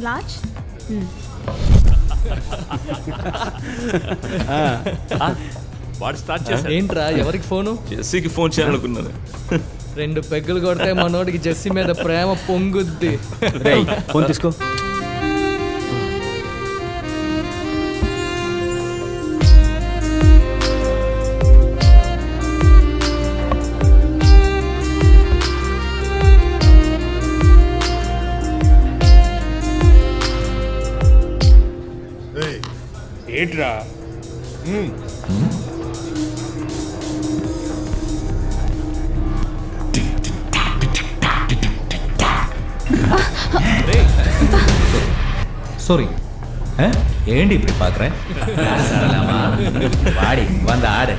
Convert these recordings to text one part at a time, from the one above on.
large. వాడు start చేశాడు. ఏంట్రా ఎవరికి ఫోను? జెస్సీకి ఫోన్ చేయాలనుకున్నాను. 2 పెగ్గులు కొడితే మనోడికి జెస్సీ మీద ప్రేమ పొంగుద్ది. ఫోన్ తీసుకో. ఏంట్రా? சாரி ஏண்டி இப்படி பாக்குற? வாடி வந்து ஆடு.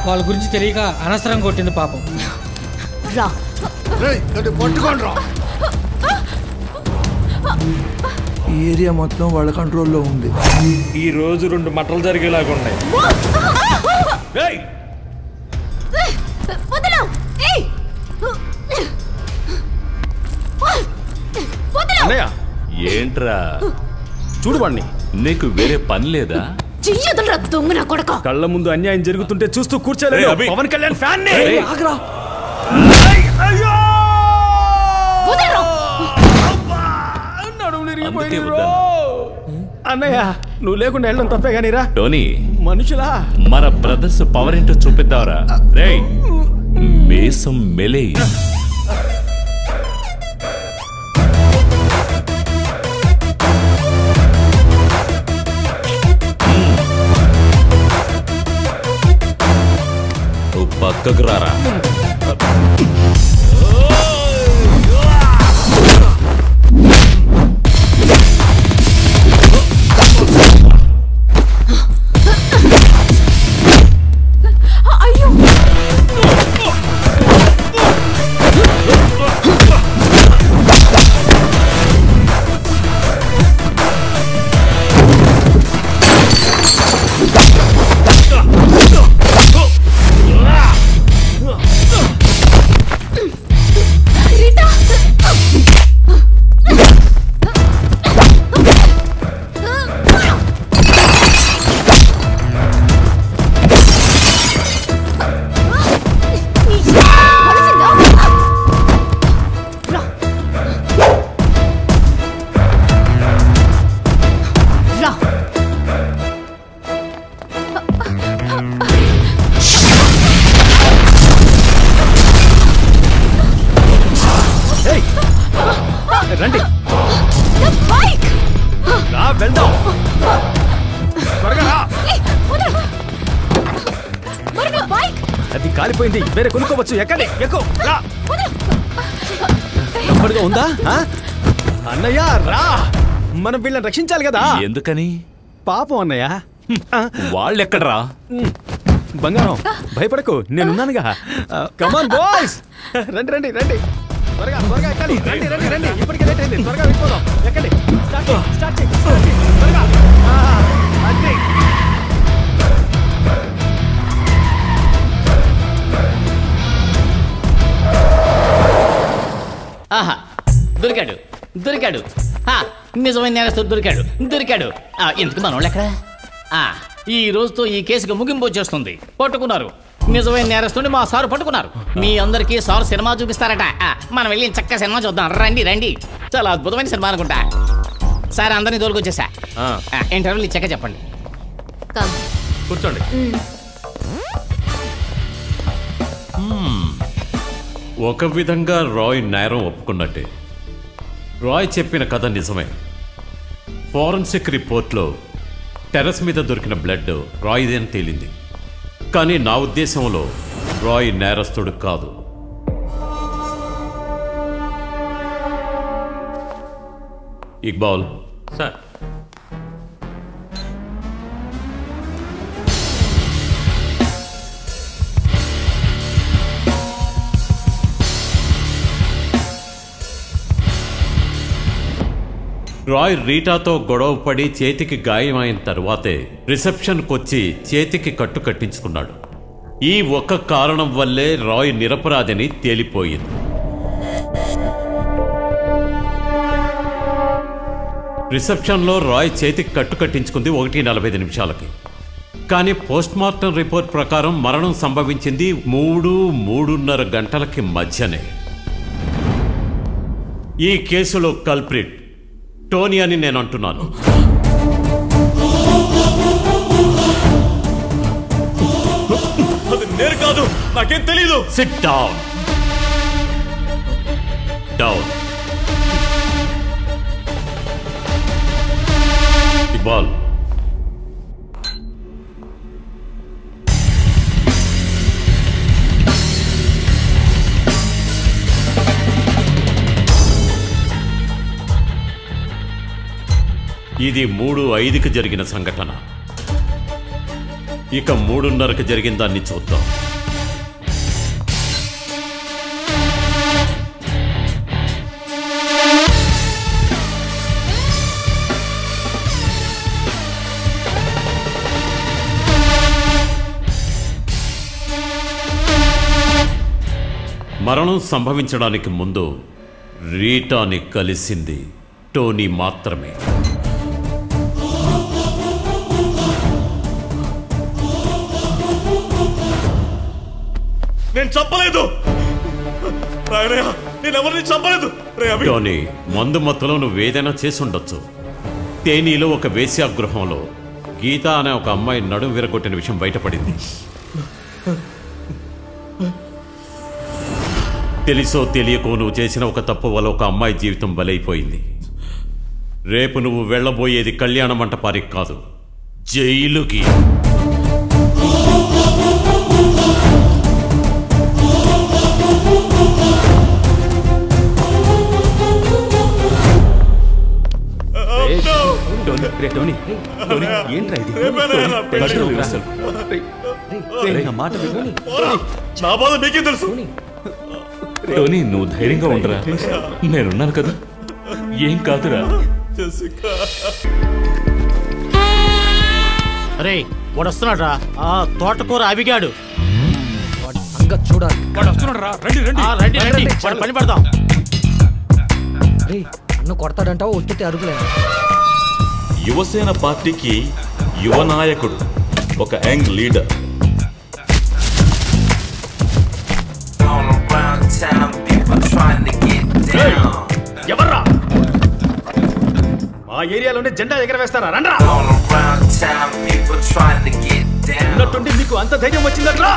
వాళ్ళ గురించి తెలియక అనవసరం కొట్టింది పాపం. రా పట్టుకోండి. ఈ ఏరియా మొత్తం వాళ్ళ కంట్రోల్లో ఉంది. ఈ రోజు 2 మటలు జరిగేలాగా ఉన్నాయి. ఏంట్రా చూడు వాణ్ణి. నీకు వేరే పని లేదా? చెయ్యదురా దొంగ నా కొడక. కళ్ళ ముందు అన్యాయం జరుగుతుంటే చూస్తూ కూర్చోలేదు. పవన్ కళ్యాణ్ ఫ్యాన్ ని. అన్నయ్య నువ్వు లేకుండా వెళ్ళడం తప్పే గానీరా. టోనీ మనుషులా మన బ్రదర్స్ పవర్ ఏంటో చూపిద్దావరా. రేయ్ మేసం మెలే. పక్కకు రారా. రండి వెళ్దాం. అది కాలిపోయింది. వేరే కొనుక్కోవచ్చు. ఎక్కండి. ఎక్కు. ఉందా అన్నయ్య? రా, మనం వీళ్ళని రక్షించాలి కదా. ఎందుకని? పాపం అన్నయ్య. వాళ్ళెక్కడరా? బంగారం భయపడకు, నేనున్నానుగా. కమాన్ బాయ్స్, రండి రండి రండి. త్వరగా త్వరగా ఎక్కాలి. రండి రండి రండి. ఇప్పటికే లేట్ అయింది. త్వరగా వెళ్ళిపోదాం. ఎక్కండి. స్టార్ట్ చేయి త్వరగా. అంతే. ఆహా, దొరికాడు దొరికాడు. నిజమైన నేరస్తుడు దొరికాడు దొరికాడు. ఎందుకు మనోళ్ళు ఎక్కడ? ఈ రోజుతో ఈ కేసుకు ముగింపు వచ్చేస్తుంది. పట్టుకున్నారు. నిజమైన నేరస్తుని మా సారు పట్టుకున్నారు. మీ అందరికీ సార్ సినిమా చూపిస్తారట. మనం వెళ్ళి చక్కగా సినిమా చూద్దాం. రండి రండి. చాలా అద్భుతమైన సినిమా అనుకుంటా. సార్ అందరినీ తోలుకొచ్చేసా. ఇంటర్వ్యూలు ఇచ్చాక చెప్పండి. కూర్చోండి. ఒక విధంగా రాయ్ నేరం ఒప్పుకున్నట్టే. రాయ్ చెప్పిన కథ నిజమే. ఫోరెన్సిక్ రిపోర్ట్లో టెర్రస్ మీద దొరికిన బ్లడ్ రాయ్దేని తేలింది. కానీ నా ఉద్దేశంలో రాయ్ నేరస్తుడు కాదు. ఇక్బాల్ సార్, రాయ్ రీటాతో గొడవపడి చేతికి గాయమైన తరువాతే రిసెప్షన్కి వచ్చి చేతికి కట్టు కట్టించుకున్నాడు. ఈ ఒక్క కారణం వల్లే రాయ్ నిరపరాధిని తేలిపోయింది. రిసెప్షన్లో రాయ్ చేతికి కట్టించుకుంది 1:45 నిమిషాలకి. కానీ పోస్ట్మార్టం రిపోర్ట్ ప్రకారం మరణం సంభవించింది 3-3:30 గంటలకి మధ్యనే. ఈ కేసులో కల్ప్రిట్ టోనీ అని నేను అంటున్నాను. నేను కాదు, నాకేం తెలీదు. SIT down. డౌన్. ఇక్బాల్, ఇది 3:05కి జరిగిన సంఘటన. ఇక 3:30కి జరిగిన దాన్ని చూద్దాం. మరణం సంభవించడానికి ముందు రీటాని కలిసింది టోనీ మాత్రమే. నేను చంపలేదు, నేను ఎవరిని చంపలేదు. టోనీ, మందు మత్తులో నువ్వేదైనా చేసి ఉండొచ్చు. తేనీలో ఒక వేశ్యాగృహంలో గీత అనే ఒక అమ్మాయి నడుం విరగొట్టిన విషయం బయటపడింది. తెలుసో తెలియకో నువ్వు చేసిన ఒక తప్పు వల్ల ఒక అమ్మాయి జీవితం బలైపోయింది. రేపు నువ్వు వెళ్ళబోయేది కళ్యాణ మంటపానికి కాదు, జైలుకి. ఏంట్రా ఇది? మాట నా బాధ మీకే తెలుసు. టోనీ, నువ్వు ధైర్యంగా ఉండరా, నేనున్నాను కదా, ఏం కాదురా. అరే వాడు వస్తున్నాడు రా, ఆ తోటకూర అవిగాడు. చూడాలి. రండి రండి, వాడు పని పడదాం. నన్ను కొడతాడంటావు, ఒత్తితే అరుగులేదు. యువసేన పార్టీకి యువ నాయకుడు, ఒక యంగ్ లీడర్. ఎవర్రా మా ఏరియాలోనే జెండా ఎగరవేస్తారా? రండ్రా. ఉన్నట్టుండి మీకు అంత ధైర్యం వచ్చిందట్రా?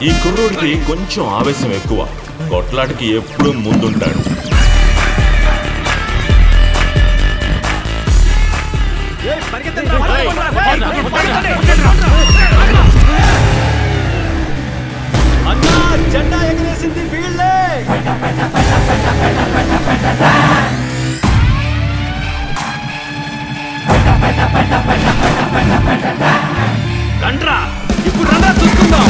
ఈ కుర్రోడికి కొంచెం ఆవేశం ఎక్కువ, కొట్లాటికి ఎప్పుడూ ముందుంటాడు. అన్నా, జెండా ఎగరేసింది వీళ్ళే. రండ్రా, ఇప్పుడు రండ్రా, చూసుకుందాం.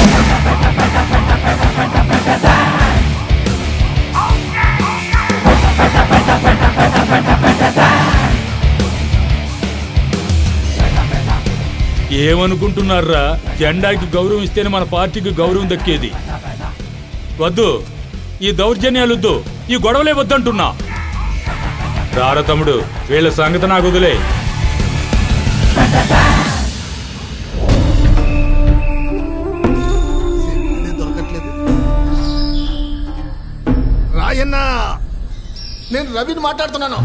ఏమనుకుంటున్నారా? జెండాకి గౌరవం ఇస్తేనే మన పార్టీకి గౌరవం దక్కేది. వద్దు, ఈ దౌర్జన్యాలొద్దు, ఈ గొడవలే వద్దంటున్నా. రారా తమ్ముడు, వీళ్ళ సంగతి నాకు వదిలే. రాయన్నా, నేను రవిని మాట్లాడుతున్నాను.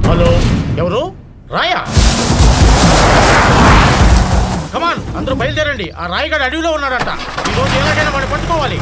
హలో, ఎవరు? రాయా? కమాన్, అందరూ బయలుదేరండి. ఆ రాయగాడు అడవిలో ఉన్నాడంట. ఈరోజు ఎలాగైనా వాడిని పట్టుకోవాలి.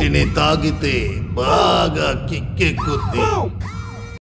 వీటిని తాగితే బాగా కిక్కెక్కుద్ది.